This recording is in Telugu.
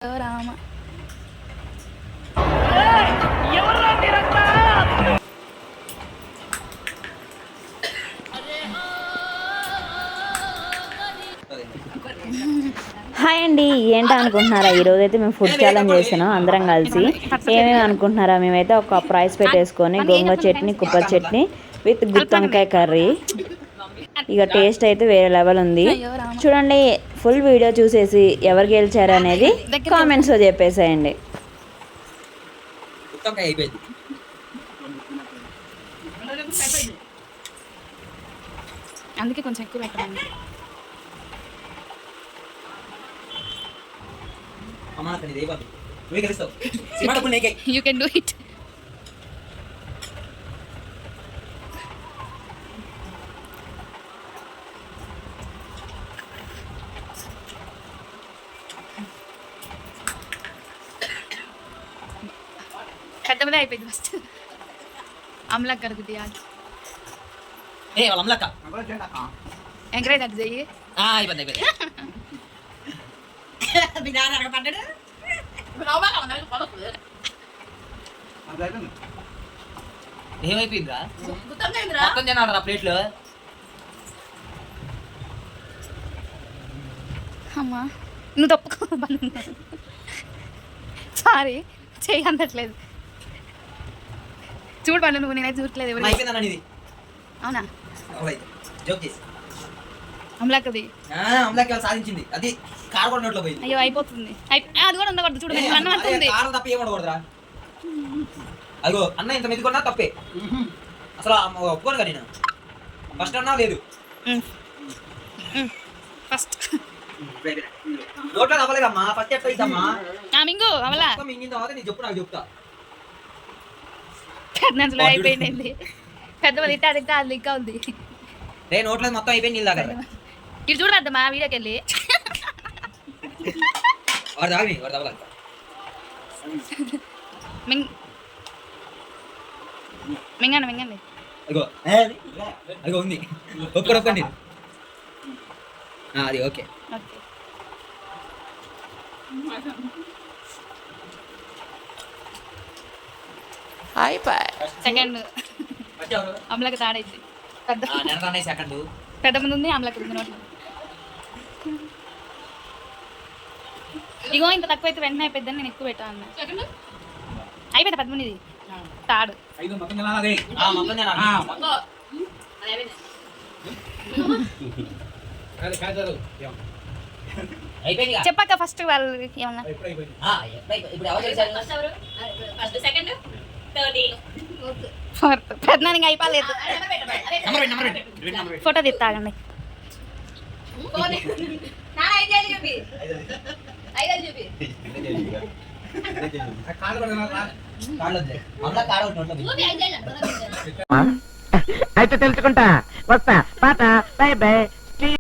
రామ హాయ్ అండి, ఏంటో అనుకుంటున్నారా? ఈరోజు అయితే మేము ఫుడ్ ఛాలెంజ్ చేస్తున్నాం అందరం కలిసి. ఏమేమి అనుకుంటున్నారా? మేమైతే ఒక కప్ రైస్ పెట్టేసుకొని గోంగూర చట్నీ, కొబ్బరి చట్నీ విత్ గుత్తొంకాయ కర్రీ. ఇక టేస్ట్ అయితే వేరే లెవెల్ ఉంది. చూడండి, ఫుల్ వీడియో చూసేసి ఎవరు గెలిచారు అనేది కామెంట్స్లో చెప్పేసేయండి. అందుకే కొంచెం ఎక్కువ పెట్టండి. You can do it. పెద్దదే అయిపోయింది ఫస్ట్. అమలక్క కడుగు తీయాలి. అమలక్క ఎంకరేజ్ అది చెయ్యి. ఏమైపోయిందా మొత్తం తినాలి రా ప్లేట్లో. అమ్మా నువ్వు తప్పుకో. సారీ, చెయ్యి అందట్లేదు. చూడు పండు, నువ్వు నేనైతే చూడట్లేదు. అవునా? అమలక్కది సాధించింది అది. కారు కూడా నోట్లో పోయింది. అయ్యో అయిపోతుంది. అది కూడా ఉండకూడదు. చూడు అన్నం అంటుంది. కారం తప్ప ఏమడకూడదురా. అదిగో అన్న ఇంత మెదుకున్నా తప్పే. అసలు ఒప్పుకోను కదా నేను. ఫస్ట్ అన్నా లేదు. ఫస్ట్ నోట్లో అవ్వలేదమ్మా. ఫస్ట్ ఎట్లా ఇద్దమ్మా మింగు అవలా మింగిన తర్వాత నీ చెప్పు, నాకు చెప్తా. ప్రెగ్నెన్సీలో అయిపోయింది. పెద్దవాళ్ళు ఇట్లా అది అది ఇంకా ఉంది. రే నోట్లో మొత్తం అయిపోయింది. నీళ్ళు దాకా ఇటు చూడద్దమ్మా వీడియోకి వెళ్ళి. వాడు తాగని వాడు తాగల. మింగండి మింగండి. అదిగో అదిగో ఉంది. ఒక్కడొక్కండి. అది ఓకే. సెకండ్ అమలకి తాడైంది. సెకండ్ పెద్ద మంది ఉంది, అమలకి ఉంది నోట్లో. ఇగో ఇంత తక్కువ అయితే వెంటనే అయిపోద్దని నేను ఎక్కువ పెట్టా అన్న. అయిపోయింది 13 తాడు. చెప్పాక ఫస్ట్ వాళ్ళు ఏమన్నా ఫోర్త్ పెద్దనానికి అయిపోలేదు. ఫోటో తీస్తాగండి. అయితే తెలుసుకుంటా. వస్తా, పాట, బై బై.